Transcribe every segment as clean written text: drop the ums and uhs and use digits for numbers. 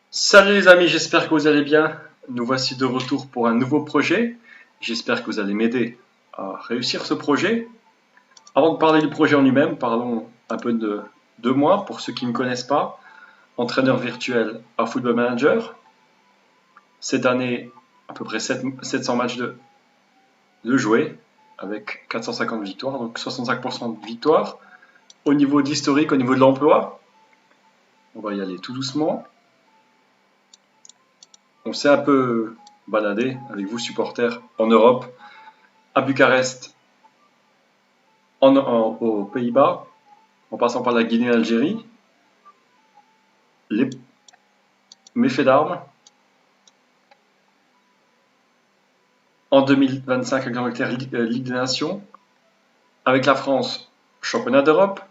Salut les amis, j'espère que vous allez bien. Nous voici de retour pour un nouveau projet. J'espère que vous allez m'aider à réussir ce projet. Avant de parler du projet en lui-même, parlons un peu de moi, pour ceux qui ne me connaissent pas. Entraîneur virtuel à Football Manager. Cette année, à peu près 700 matchs de jouer, avec 450 victoires, donc 65% de victoires. Au niveau d'historique, au niveau de l'emploi, on va y aller tout doucement. On s'est un peu baladé avec vous supporters en Europe, à Bucarest, aux Pays-Bas, en passant par la Guinée et l'Algérie, les méfaits d'armes. En 2025 avec l'Angleterre, Ligue des Nations, avec la France, Championnat d'Europe,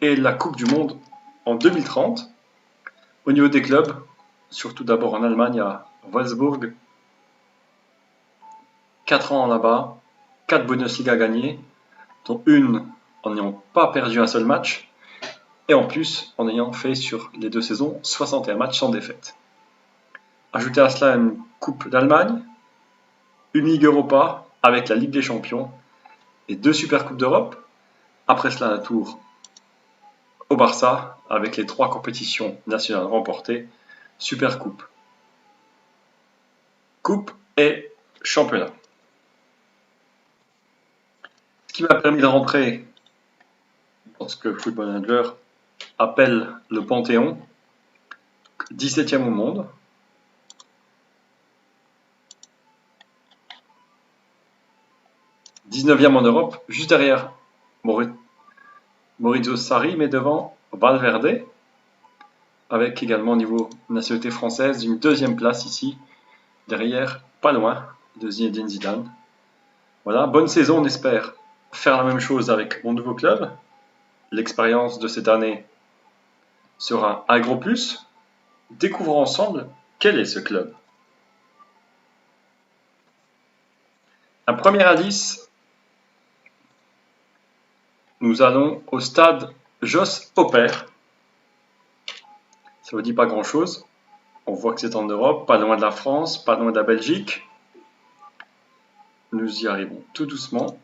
et la Coupe du Monde en 2030. Au niveau des clubs, surtout d'abord en Allemagne à Wolfsburg, 4 ans là-bas, 4 Bundesliga gagnés, dont une en n'ayant pas perdu un seul match, et en plus en ayant fait sur les 2 saisons 61 matchs sans défaite. Ajoutez à cela une Coupe d'Allemagne, une Ligue Europa avec la Ligue des Champions et 2 Super Coupes d'Europe. Après cela, un tour au Barça avec les 3 compétitions nationales remportées, Super Coupe, Coupe et Championnat. Ce qui m'a permis de rentrer dans ce que Football Manager appelle le Panthéon, 17e au monde. « 19e en Europe, juste derrière Maurizio Sarri, mais devant Valverde, avec également au niveau nationalité française une 2e place ici, derrière, pas loin, de Zinedine Zidane. Voilà, bonne saison, on espère faire la même chose avec mon nouveau club. L'expérience de cette année sera un gros plus. Découvrons ensemble quel est ce club. Un premier indice, nous allons au stade Jos Opère. Ça ne vous dit pas grand-chose. On voit que c'est en Europe, pas loin de la France, pas loin de la Belgique. Nous y arrivons tout doucement.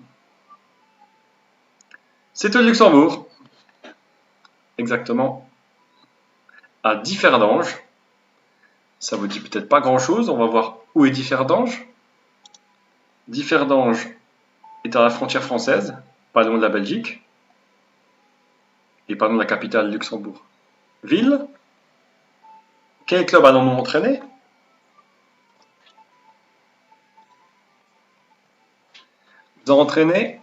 C'est au Luxembourg, exactement à Differdange. Ça vous dit peut-être pas grand-chose, on va voir où est Differdange. Differdange est à la frontière française, pas loin de la Belgique, et pas loin de la capitale Luxembourg. Ville. Quel club allons-nous entraîner? Nous allons entraîner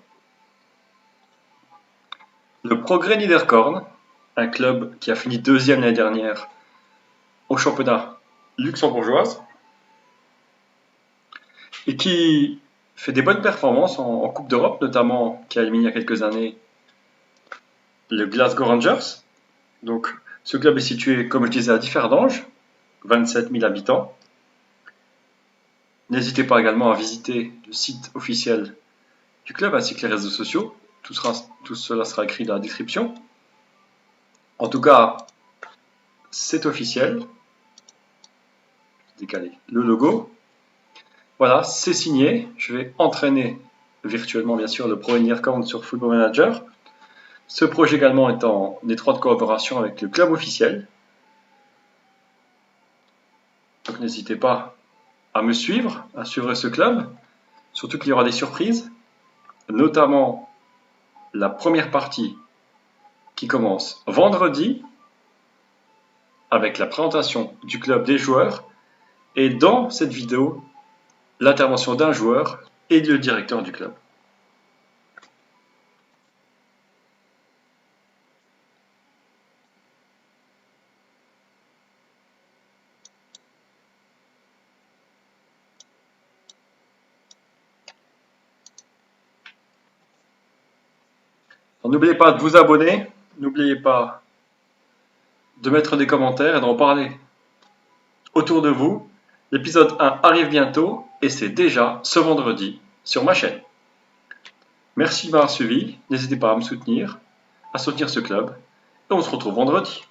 le Progrès Niederkorn, un club qui a fini 2e l'année dernière au championnat luxembourgeoise et qui fait des bonnes performances en Coupe d'Europe, notamment qui a éliminé il y a quelques années le Glasgow Rangers. Donc ce club est situé, comme je disais, à Differdange, 27 000 habitants. N'hésitez pas également à visiter le site officiel du club ainsi que les réseaux sociaux. Tout cela sera écrit dans la description. En tout cas, c'est officiel. Décaler le logo. Voilà, c'est signé. Je vais entraîner virtuellement, bien sûr, le Pro Niederkorn sur Football Manager. Ce projet également est en étroite collaboration avec le club officiel. Donc n'hésitez pas à me suivre, à suivre ce club. Surtout qu'il y aura des surprises, notamment la première partie qui commence vendredi avec la présentation du club des joueurs et dans cette vidéo, l'intervention d'un joueur et le directeur du club. N'oubliez pas de vous abonner, n'oubliez pas de mettre des commentaires et d'en parler autour de vous. L'épisode 1 arrive bientôt et c'est déjà ce vendredi sur ma chaîne. Merci de m'avoir suivi, n'hésitez pas à me soutenir, à soutenir ce club et on se retrouve vendredi.